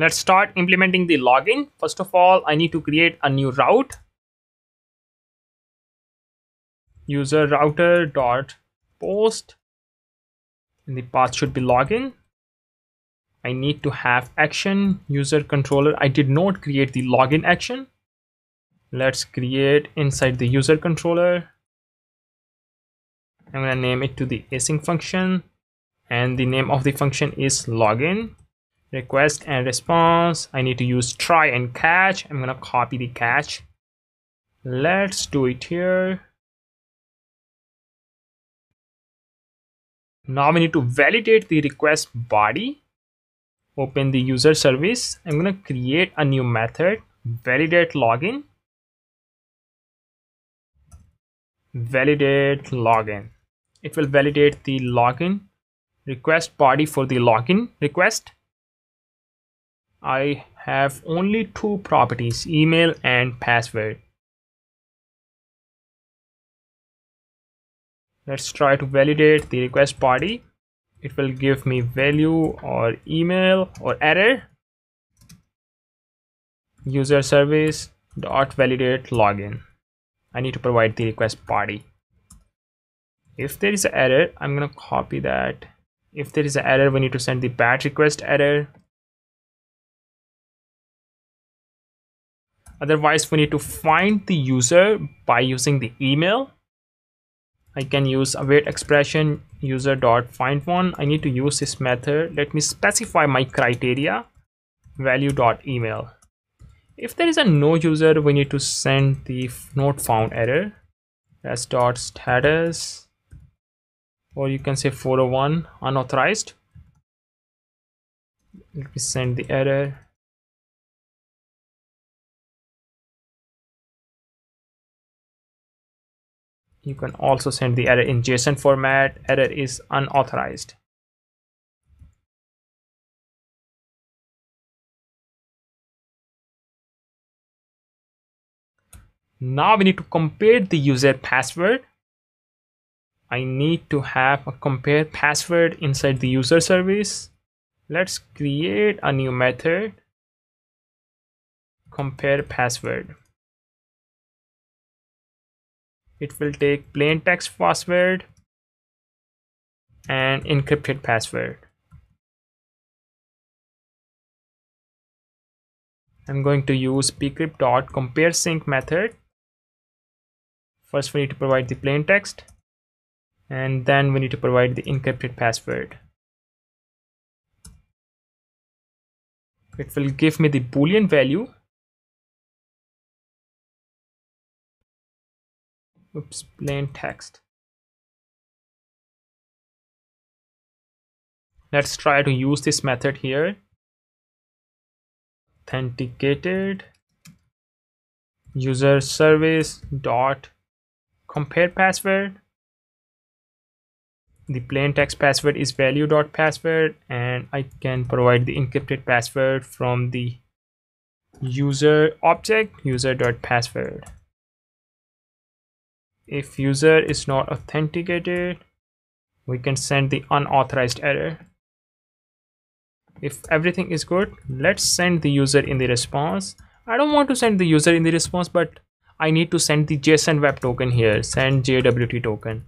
Let's start implementing the login. First of all, I need to create a new route. User router dot post, and the path should be login. I need to have action user controller. I did not create the login action. Let's create inside the user controller. I'm going to name it to the async function, and the name of the function is login. Request and response. I need to use try and catch. I'm going to copy the catch. Let's do it here. Now we need to validate the request body. Open the user service. I'm going to create a new method, validate login. Validate login. It will validate the login request body for the login request. I have only two properties, email and password. Let's try to validate the request body. It will give me value or email or error. User service dot validate login. I need to provide the request body. If there is an error, I'm going to copy that. If there is an error, we need to send the batch request error. Otherwise, we need to find the user by using the email. I can use await expression user dot find one. I need to use this method. Let me specify my criteria, value dot email. If there is a no user, we need to send the not found error. That's dot status, or you can say 401 unauthorized. Let me send the error. You can also send the error in JSON format. Error is unauthorized. Now we need to compare the user password. I need to have a compare password inside the user service. Let's create a new method, compare password. It will take plain text password and encrypted password. I'm going to use pcrypt.compareSync method. First, we need to provide the plain text, and then we need to provide the encrypted password. It will give me the Boolean value. Oops, plain text. Let's try to use this method here. Authenticated user service dot compare password. The plain text password is value dot password, and I can provide the encrypted password from the user object user dot password. If user is not authenticated, we can send the unauthorized error. If everything is good, let's send the user in the response. I don't want to send the user in the response, but I need to send the JSON web token here, send JWT token.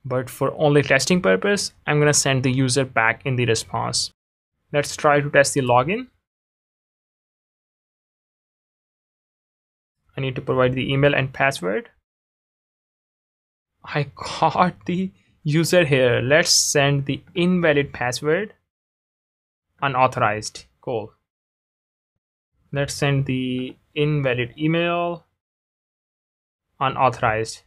But for only testing purpose, I'm going to send the user back in the response. Let's try to test the login. I need to provide the email and password. I got the user here. Let's send the invalid password, unauthorized. Cool. Let's send the invalid email, unauthorized.